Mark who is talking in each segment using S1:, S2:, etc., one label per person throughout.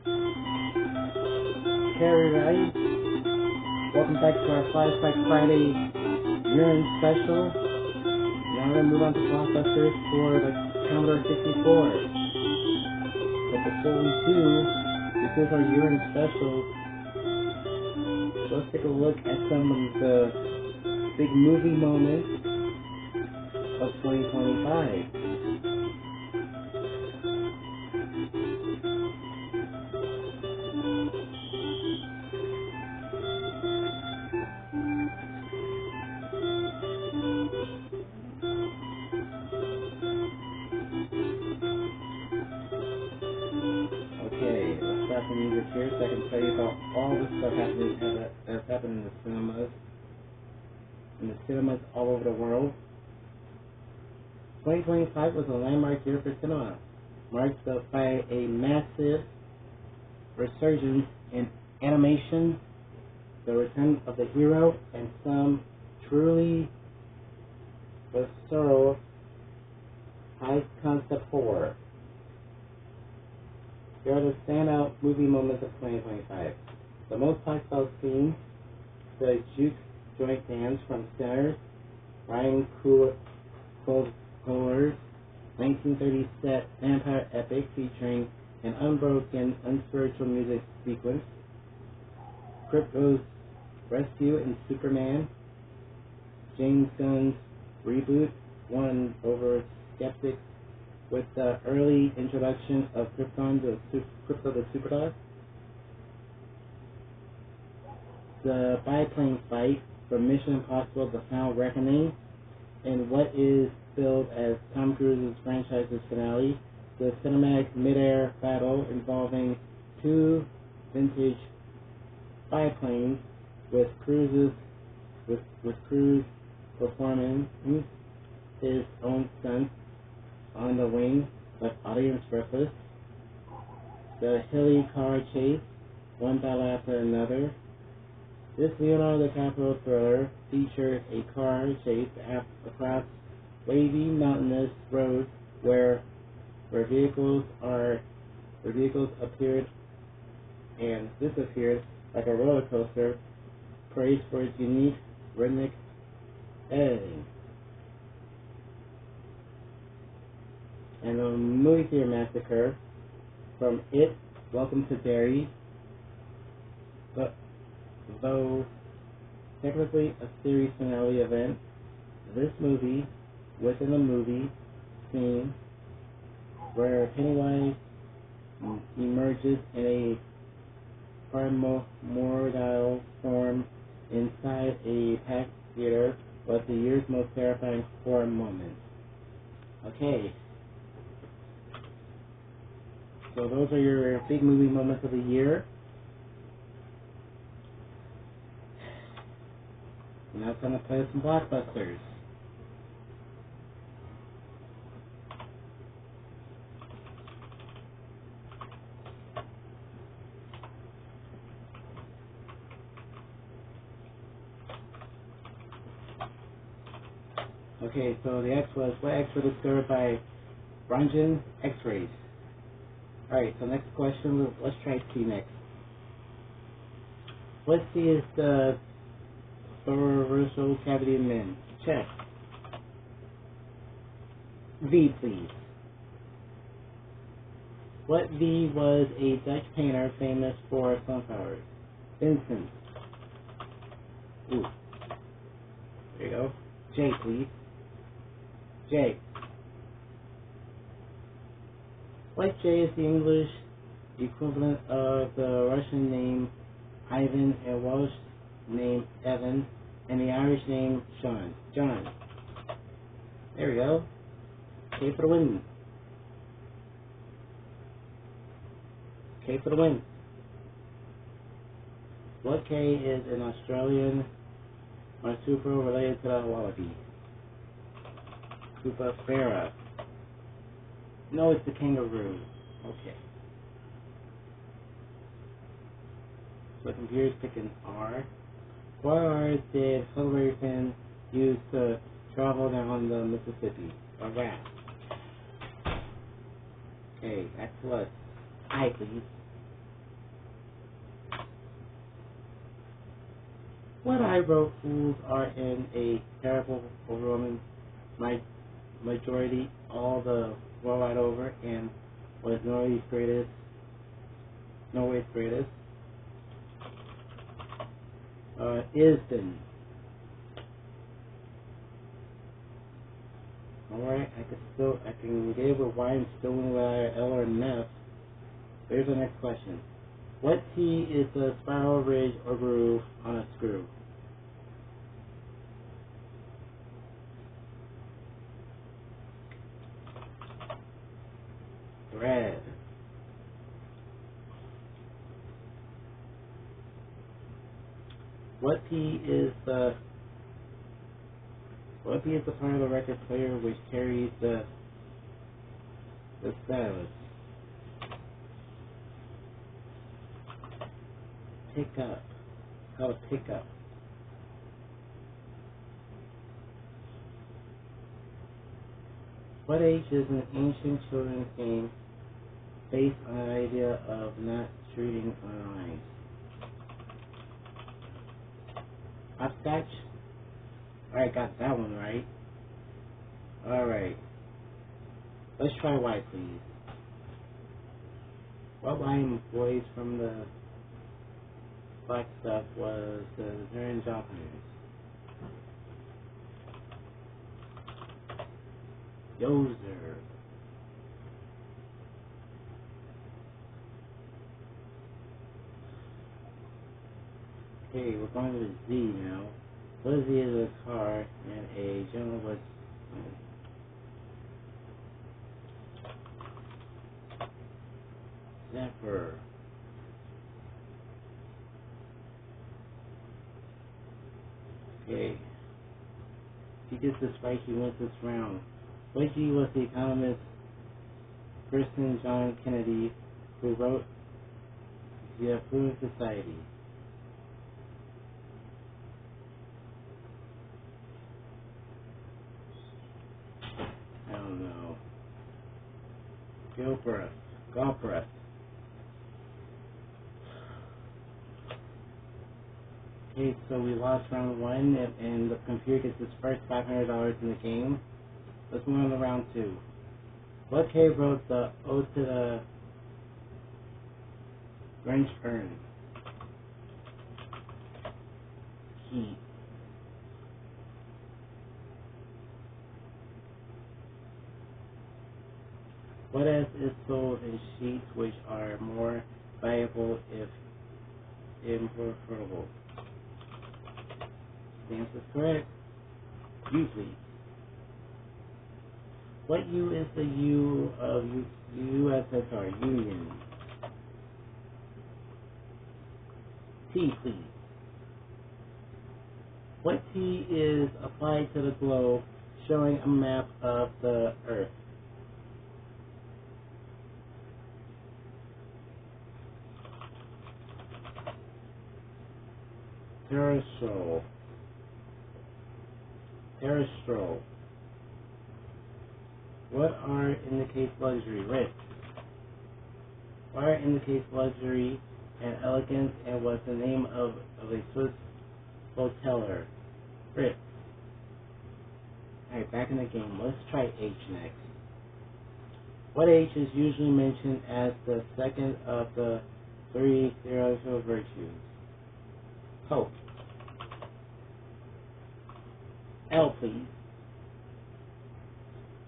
S1: Okay, everybody, welcome back to our Flashback Friday Year-End Special. Now we're going to move on to blockbusters for the Commodore 64. But before we do, this is our Year-End Special. So let's take a look at some of the big movie moments of 2025. Okay, let's start the music here so I can tell you about all the stuff that's happening in the cinemas all over the world. 2025 was a landmark year for cinema, marked by a massive resurgence in animation, the return of the hero, and some truly visceral high-concept horror. Here are the standout movie moments of 2025. The most talked about scene, the juke joint dance from Sinners, Ryan Coogler's 1930s set vampire epic featuring an unbroken, unspiritual music sequence, Crypto's rescue in Superman, James Gunn's reboot won over skeptics with the early introduction of Crypto the Superdog, the biplane fight from Mission Impossible: The Final Reckoning, and what is billed as Tom Cruise's franchise's finale, the cinematic mid-air battle involving two vintage biplanes with Cruise performing his own stunts on the wing, but audience breathless. The hilly car chase, one battle after another. This Leonardo DiCaprio thriller featured a car chase across wavy, mountainous roads where vehicles appeared and disappeared like a roller coaster, praised for its unique rhythmic editing. And the movie theater massacre from It, Welcome to Derry, but though technically a series finale event, this movie within a movie scene where Pennywise emerges in a primordial form inside a packed theater was the year's most terrifying horror moment. Okay. So those are your big movie moments of the year. Now it's time to play some blockbusters. Okay, so the X was discovered by Röntgen X-rays. Alright, so next question, let's try C next. What C is the thoracic cavity in men? Check. V, please. What V was a Dutch painter famous for sunflowers? Vincent. Ooh. There you go. J, please. J. What J is the English equivalent of the Russian name Ivan, and Welsh name Evan, and the Irish name Sean? John. There we go. K for the win. K for the win. What K is an Australian marsupial related to the wallaby? Supafera. No, it's the kangaroo. Okay. So the computer's picking R. What R did Huckleberry Finn use to travel down the Mississippi? A raft. Okay, that's what. I, please. What I wrote fools are in a terrible overwhelming majority all the world over, and was Norway's greatest. Is then. Alright, I can get it with Y and still win with either L or an F. Here's the next question. What T is the spiral ridge or groove on a screw? Thread. What P is the part of the record player which carries the stylus? Pick up. How to pick up. What age is an ancient children's game based on the idea of not shooting on lines? Hopscotch? Alright, got that one right. Alright. Let's try Y, please. What line of boys from the black stuff was the Zern Japanese? Yozer. Okay, we're going with Z now. What is Z is a car and a general was Zephyr. Okay. If he gets this right, he wins this round. What G was the economist Kristen John Kennedy who wrote The Affluent Society? I don't know. Galbraith. Okay, so we lost round one, and the computer gets its first $500 in the game. Let's move on to round two. What K wrote the Ode to the Grinch Urn? Heat. What S is sold in sheets which are more valuable if impreferable? The answer is correct. U, please. What U is the U of USSR? Union. T, please. What T is applied to the globe showing a map of the Earth? Terrestrial. What R indicates luxury? Rich. R indicates luxury and elegance and was the name of a Swiss hoteler. Rich. Alright, back in the game. Let's try H next. What H is usually mentioned as the second of the three theoretical virtues? Hope. L, please.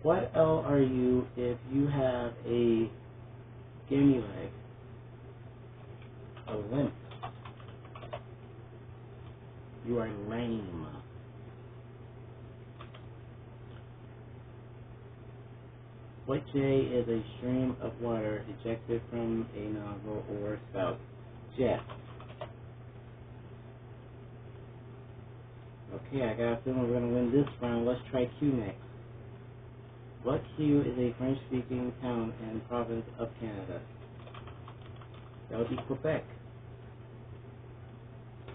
S1: What L are you if you have a gimme leg? A limp. You are lame. What J is a stream of water ejected from a nozzle or spout? Jet. Okay, I got a feeling we're going to win this round. Let's try Q next. What Q is a French-speaking town and province of Canada? That would be Quebec.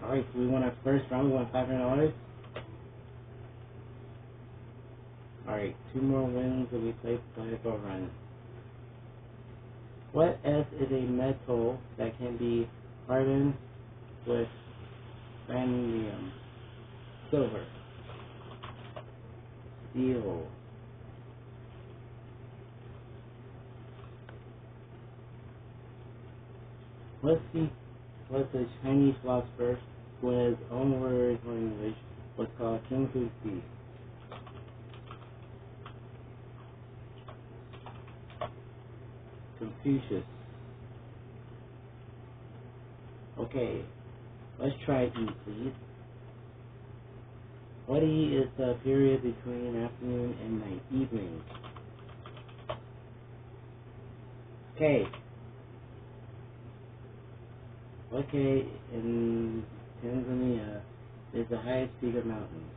S1: Alright, so we won our first round. We won $500. Alright, 2 more wins and we play political run. What S is a metal that can be hardened with vanadium, silver, steel. Let's see what the Chinese philosopher, who in his own words or English, was called King Fuzi. Confucius. Okay, let's try E, please. What E is the period between afternoon and night, evening? K. What K in Tanzania is the highest peak of mountains?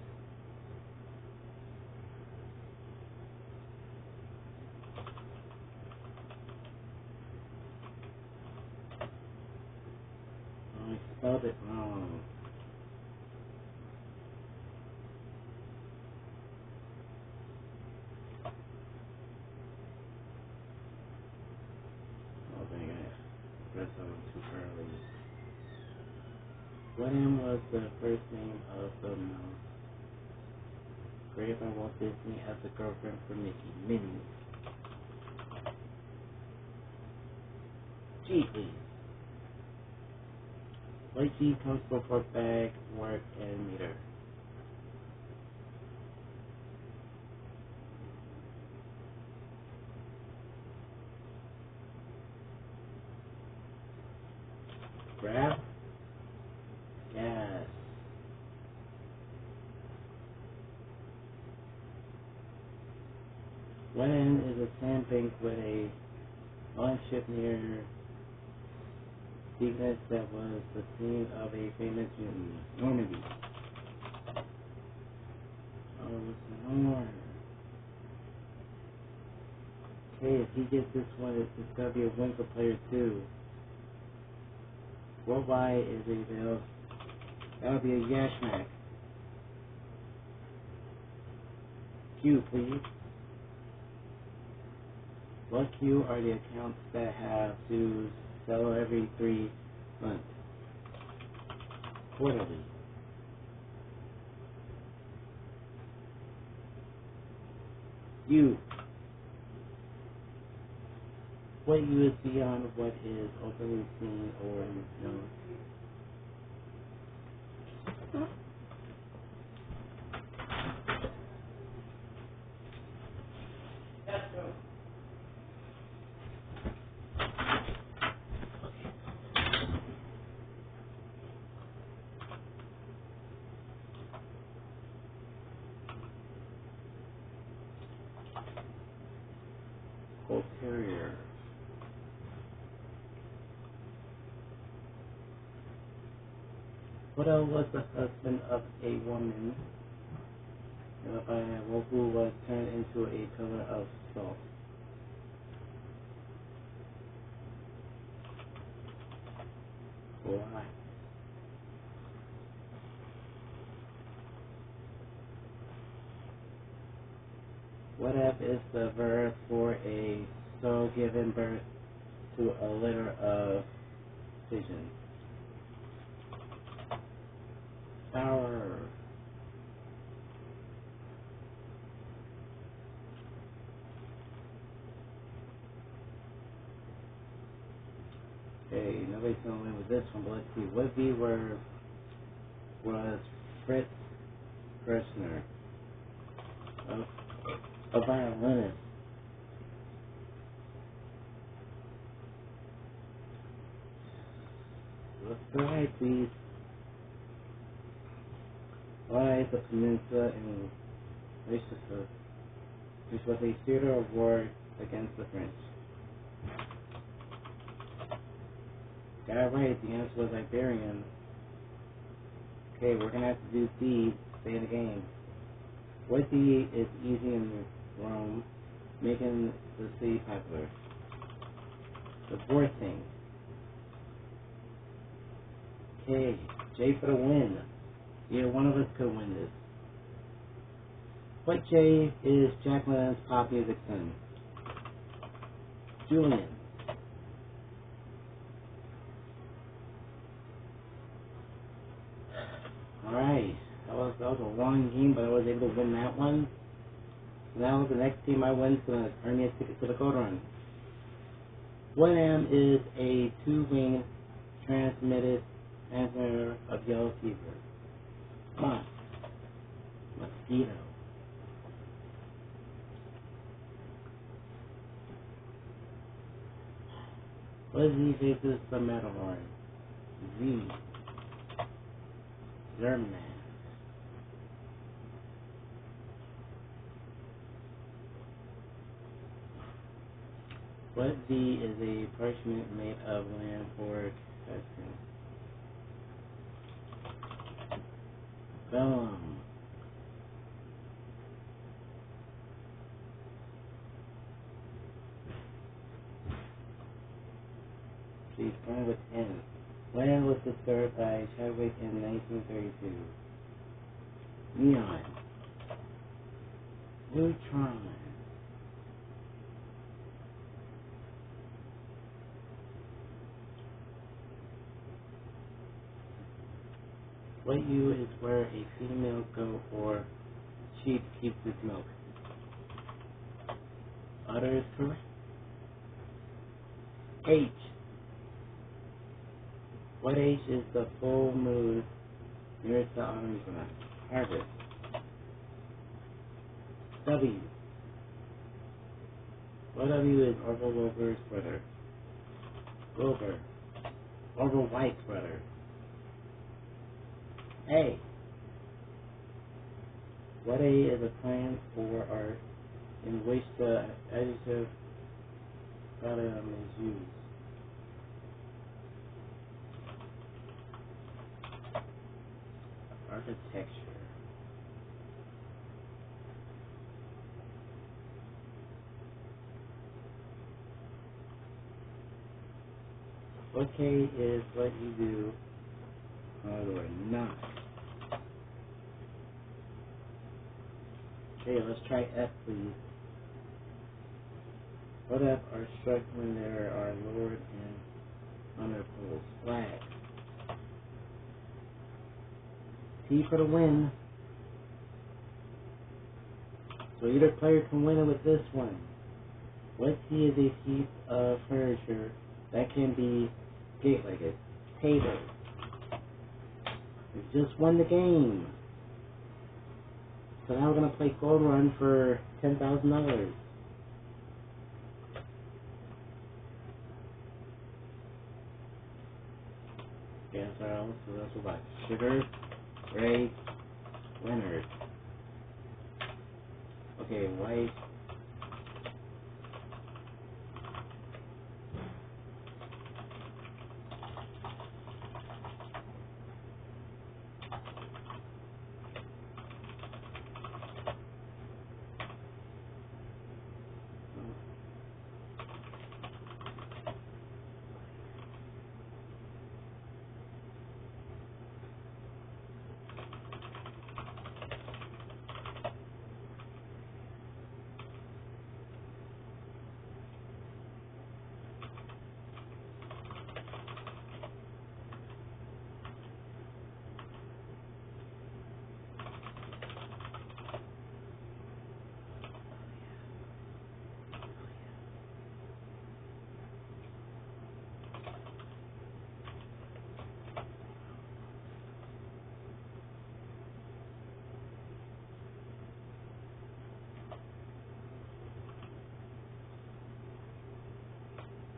S1: Oh, I spelled it wrong. Oh, dang it. Pressed on too early. What M was the first name of the mouse created by Walt Disney as a girlfriend for Mickey? Minnie. G, please. What G comes before bag, work, and meter? Grab? Gas. When is a sandbank with a launch ship near Cygnus that was the scene of a famous Normandy? Oh, it's more. Okay, if he gets this one, it's gotta be a win for player 2. What Y is a veil? That would be a Yashmak. Q, please. What Q are the accounts that have to settle every 3 months? Quarterly. U. What U is beyond what is openly seen or known? Ulterior. What was the husband of a woman who was turned into a pillar of salt? Why? What F is the verb for a soul giving birth to a litter of pigeons? Power. Okay, nobody's gonna win with this one, but let's see. What V word was Fritz Kirchner? A violinist. Let's go ahead, please. Why is the peninsula in Richelieu, which was a theater of war against the French? Got it right, the answer was Iberian. Okay, we're gonna have to do C, stay in the game. What D is easy in Rome, making the city popular? Divorcing. Okay, J for the win. Yeah, one of us could win this. What J is Jacqueline's pop music son? Julian. That was a long game, but I was able to win that one. Now the next game I win is going to earn me a ticket to the Gold Run. What am is a two-wing transmitter of yellow fever. Mosquito. What is Z faces the Matterhorn? Z. Zerman. What V is a parchment made of lamb or testing? Vellum. She's playing with N. When was discovered by Chadwick in 1932? Neon. Neutron. What U is where a female goat or sheep keeps its milk? Udder is correct. H. What H is the full moon nearest the autumn equinox? Harvest. W. What W is Orville Wilbur's brother? Wilbur. Orville White's brother. A. What A is a plan or art in which the adjective pattern is used? Architecture. What K is what you do or not? Okay, let's try F, please. What F are struck when there are lowered and under poles? Flag. T for the win. So either player can win it with this one. What T is a piece of furniture that can be gate-legged? Table. You just won the game. So now we're going to play Gold Run for $10,000. Yeah, so that's what? Sugar, Ray, Leonard. Okay, white.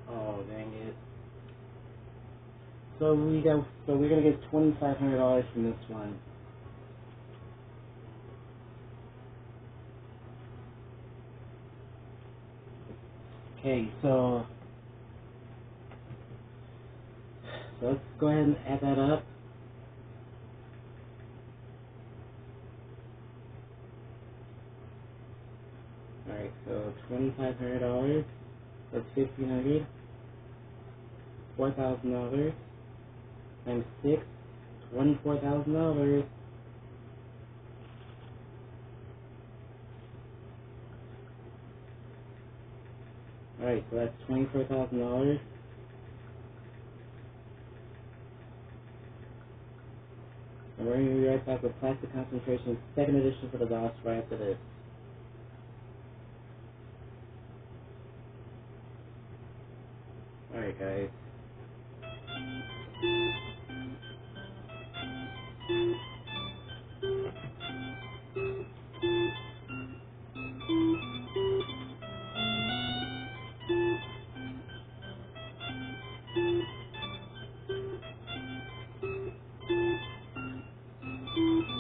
S1: Oh, dang it. So we're gonna get $2,500 from this one. Okay, so let's go ahead and add that up. Alright, so $2,500 plus $1,500, $4,000 times 6, $24,000. Alright, so that's $24,000. And we're going to be right back with Plastic Concentration, second edition for the DOS right after this. Alright guys.